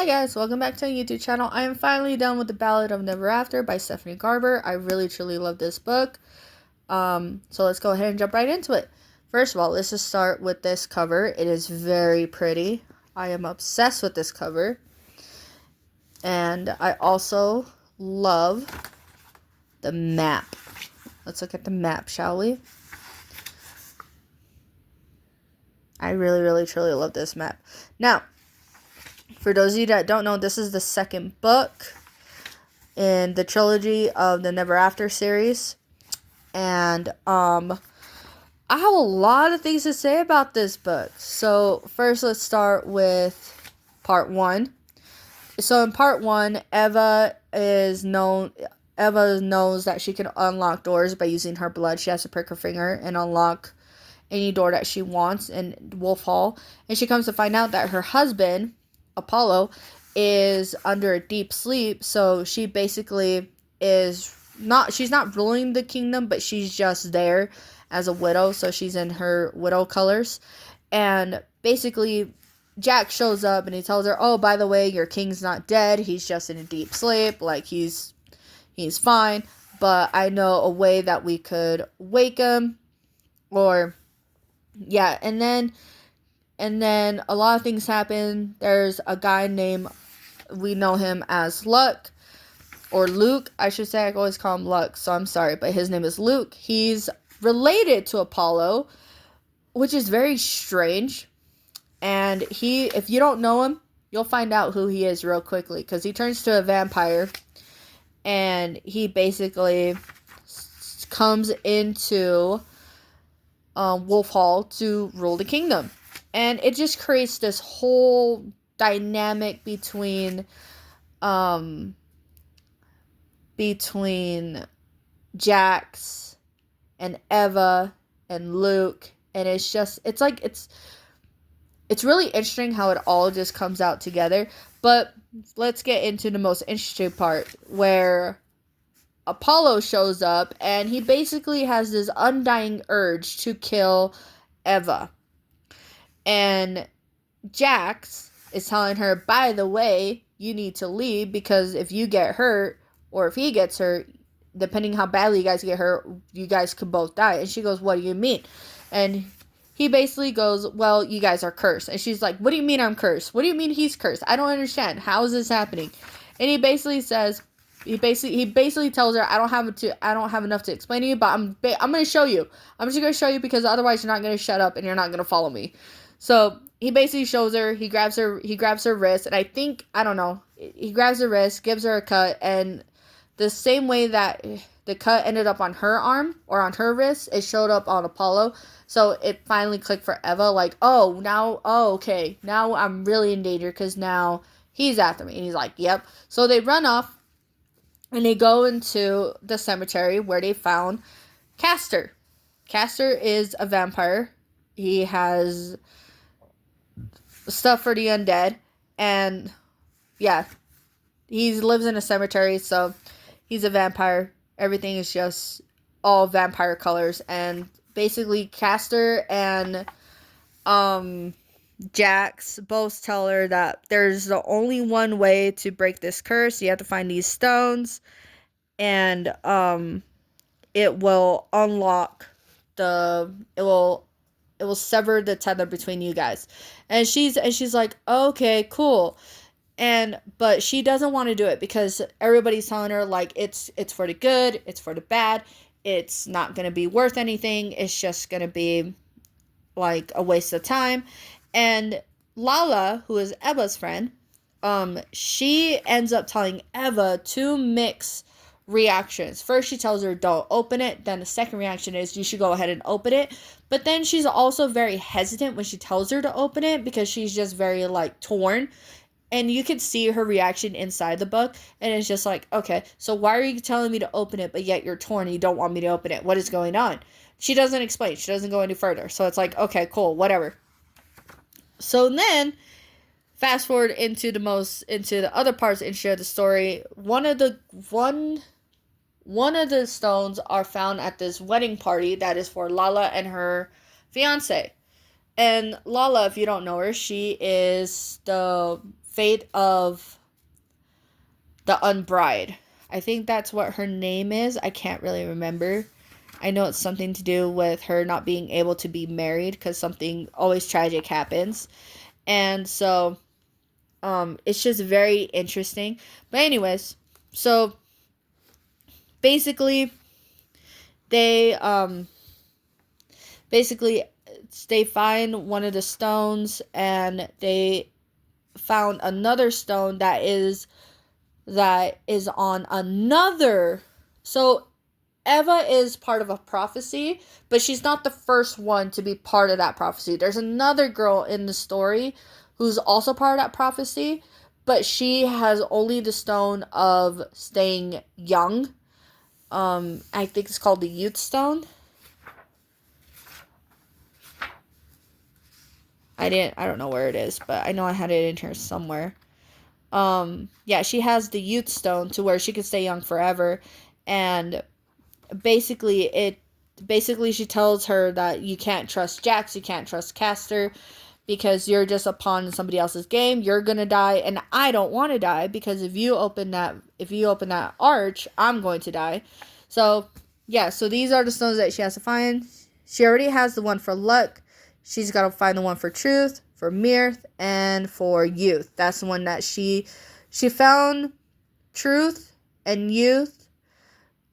Hi guys, welcome back to my YouTube channel. I am finally done with the Ballad of Never After by Stephanie Garber. I really truly love this book. So let's go ahead and jump right into it. First of all, let's just start with this cover. It is very pretty. I am obsessed with this cover. And I also love the map. Let's look at the map, shall we? I really truly love this map. Now, for those of you that don't know, this is the second book in the trilogy of the Never After series. And I have a lot of things to say about this book. So first, let's start with part 1. So in part 1, Eva knows that she can unlock doors by using her blood. She has to prick her finger and unlock any door that she wants in Wolf Hall. And she comes to find out that her husband, Apollo, is under a deep sleep. So she basically she's not ruling the kingdom, but she's just there as a widow. So she's in her widow colors. And basically, Jack shows up and he tells her, oh, by the way, your king's not dead. He's just in a deep sleep. Like, he's fine. But I know a way that we could wake him. Or, yeah. And then a lot of things happen. There's a guy named, we know him as Luke, or Luke, I should say. I always call him Luke, so I'm sorry, but his name is Luke. He's related to Apollo, which is very strange. And if you don't know him, you'll find out who he is real quickly, because he turns to a vampire, and he basically comes into Wolf Hall to rule the kingdom. And it just creates this whole dynamic between Jax and Eva and Luke. And it's really interesting how it all just comes out together. But let's get into the most interesting part, where Apollo shows up and he basically has this undying urge to kill Eva. And Jax is telling her, by the way, you need to leave, because if you get hurt, or if he gets hurt, depending how badly you guys get hurt, you guys could both die. And she goes, what do you mean? And he basically goes, well, you guys are cursed. And she's like, what do you mean I'm cursed? What do you mean he's cursed? I don't understand. How is this happening? And he basically says, he basically tells her, I don't have enough to explain to you, but I'm going to show you. I'm just going to show you, because otherwise you're not going to shut up and you're not going to follow me. So he basically shows her, he grabs her wrist, and he grabs her wrist, gives her a cut, and the same way that the cut ended up on her arm, or on her wrist, it showed up on Apollo. So it finally clicked for Eva, like, okay, now I'm really in danger, because now he's after me. And he's like, yep. So they run off, and they go into the cemetery where they found Castor. Castor is a vampire. He has stuff for the undead, and yeah, he lives in a cemetery, so he's a vampire. Everything is just all vampire colors. And basically Castor and Jax both tell her that there's the only one way to break this curse. You have to find these stones, and it will unlock it will sever the tether between you guys. And she's like, okay, cool. But she doesn't want to do it, because everybody's telling her, like, it's for the good, it's for the bad, it's not going to be worth anything, it's just going to be like a waste of time. And Lala, who is Eva's friend, she ends up telling Eva to mix reactions. First, she tells her, don't open it. Then the second reaction is, you should go ahead and open it. But then she's also very hesitant when she tells her to open it, because she's just very, like, torn. And you can see her reaction inside the book, and it's just like, okay, so why are you telling me to open it, but yet you're torn and you don't want me to open it? What is going on? She doesn't explain. She doesn't go any further. So it's like, okay, cool, whatever. So then, fast forward into the other parts and share the story. One of the stones are found at this wedding party that is for Lala and her fiance. And Lala, if you don't know her, she is the fate of the Unbride. I think that's what her name is. I can't really remember. I know it's something to do with her not being able to be married because something always tragic happens. And so it's just very interesting. But anyways, so basically they basically they find one of the stones, and they found another stone that is on another. So Eva is part of a prophecy, but she's not the first one to be part of that prophecy. There's another girl in the story who's also part of that prophecy, but she has only the stone of staying young. I think it's called the Youth Stone. I don't know where it is, but I know I had it in here somewhere. Yeah, she has the Youth Stone to where she can stay young forever, and basically she tells her that you can't trust Jax, you can't trust Castor, because you're just a pawn in somebody else's game. You're gonna die, and I don't want to die, because if you open that arch, I'm going to die. So yeah, so these are the stones that she has to find. She already has the one for luck. She's got to find the one for truth, for mirth, and for youth. That's the one that she found truth and youth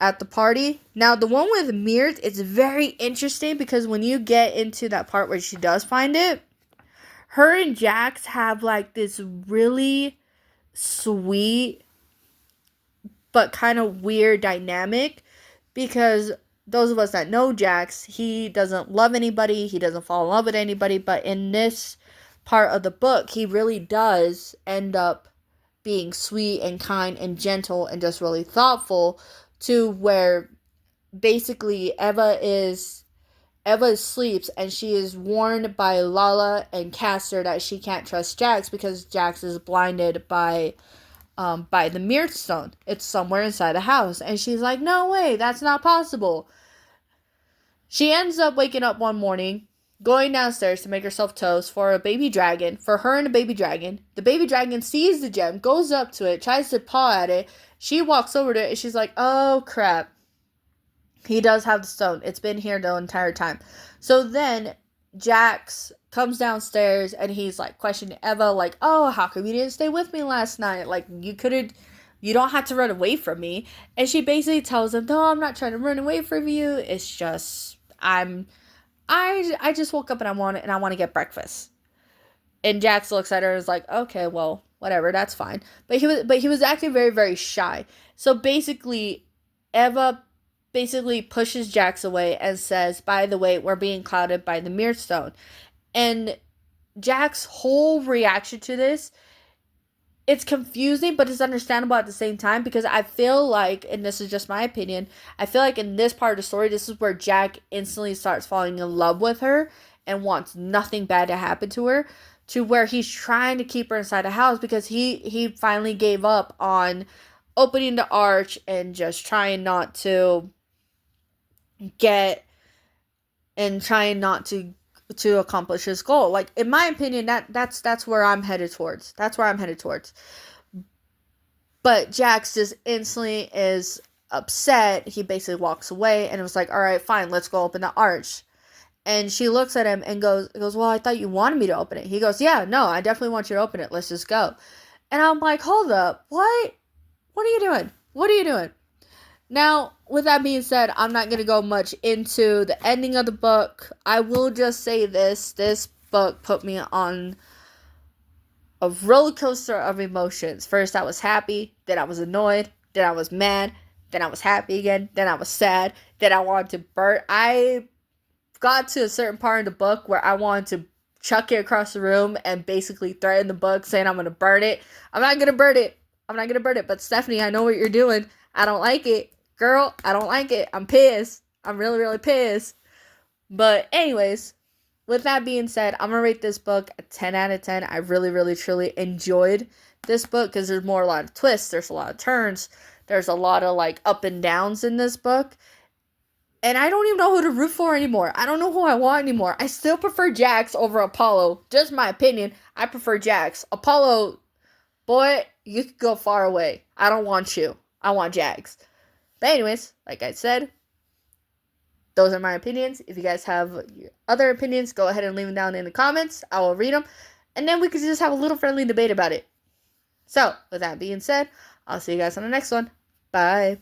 at the party. Now, the one with mirth, it's very interesting, because when you get into that part where she does find it, her and Jax have like this really sweet but kind of weird dynamic, because those of us that know Jax, he doesn't love anybody, he doesn't fall in love with anybody, but in this part of the book, he really does end up being sweet and kind and gentle and just really thoughtful, to where basically Eva sleeps, and she is warned by Lala and Castor that she can't trust Jax, because Jax is blinded by the mirror stone. It's somewhere inside the house. And she's like, no way, that's not possible. She ends up waking up one morning, going downstairs to make herself toast for a baby dragon, for her and a baby dragon. The baby dragon sees the gem, goes up to it, tries to paw at it. She walks over to it, and she's like, oh crap. He does have the stone. It's been here the entire time. So then Jax comes downstairs, and he's like questioning Eva, like, oh, how come you didn't stay with me last night? Like, you don't have to run away from me. And she basically tells him, no, I'm not trying to run away from you. It's just, I just woke up and I want to get breakfast. And Jax looks at her and is like, okay, well, whatever, that's fine. But he was acting very, very shy. So basically, Eva basically pushes Jax away and says, by the way, we're being clouded by the mirror stone. And Jax's whole reaction to this, it's confusing, but it's understandable at the same time, because I feel like, and this is just my opinion, I feel like in this part of the story, this is where Jack instantly starts falling in love with her and wants nothing bad to happen to her, to where he's trying to keep her inside the house, because he finally gave up on opening the arch and just trying not to accomplish his goal. Like, in my opinion, that's where I'm headed towards. But Jax just instantly is upset. He basically walks away, and it was like, all right, fine, let's go open the arch. And she looks at him and goes, well, I thought you wanted me to open it. He goes, yeah, no, I definitely want you to open it. Let's just go. And I'm like, hold up, what? What are you doing? Now, with that being said, I'm not going to go much into the ending of the book. I will just say this book put me on a roller coaster of emotions. First, I was happy, then I was annoyed, then I was mad, then I was happy again, then I was sad, then I wanted to burn. I got to a certain part of the book where I wanted to chuck it across the room and basically threaten the book, saying I'm going to burn it. I'm not going to burn it, but Stephanie, I know what you're doing. I don't like it. Girl, I don't like it. I'm pissed. I'm really, really pissed. But anyways, with that being said, I'm going to rate this book a 10 out of 10. I really, really, truly enjoyed this book, because there's a lot of twists. There's a lot of turns. There's a lot of, like, up and downs in this book. And I don't even know who to root for anymore. I don't know who I want anymore. I still prefer Jax over Apollo. Just my opinion. I prefer Jax. Apollo, boy, you could go far away. I don't want you. I want Jax. But anyways, like I said, those are my opinions. If you guys have other opinions, go ahead and leave them down in the comments. I will read them. And then we can just have a little friendly debate about it. So, with that being said, I'll see you guys on the next one. Bye.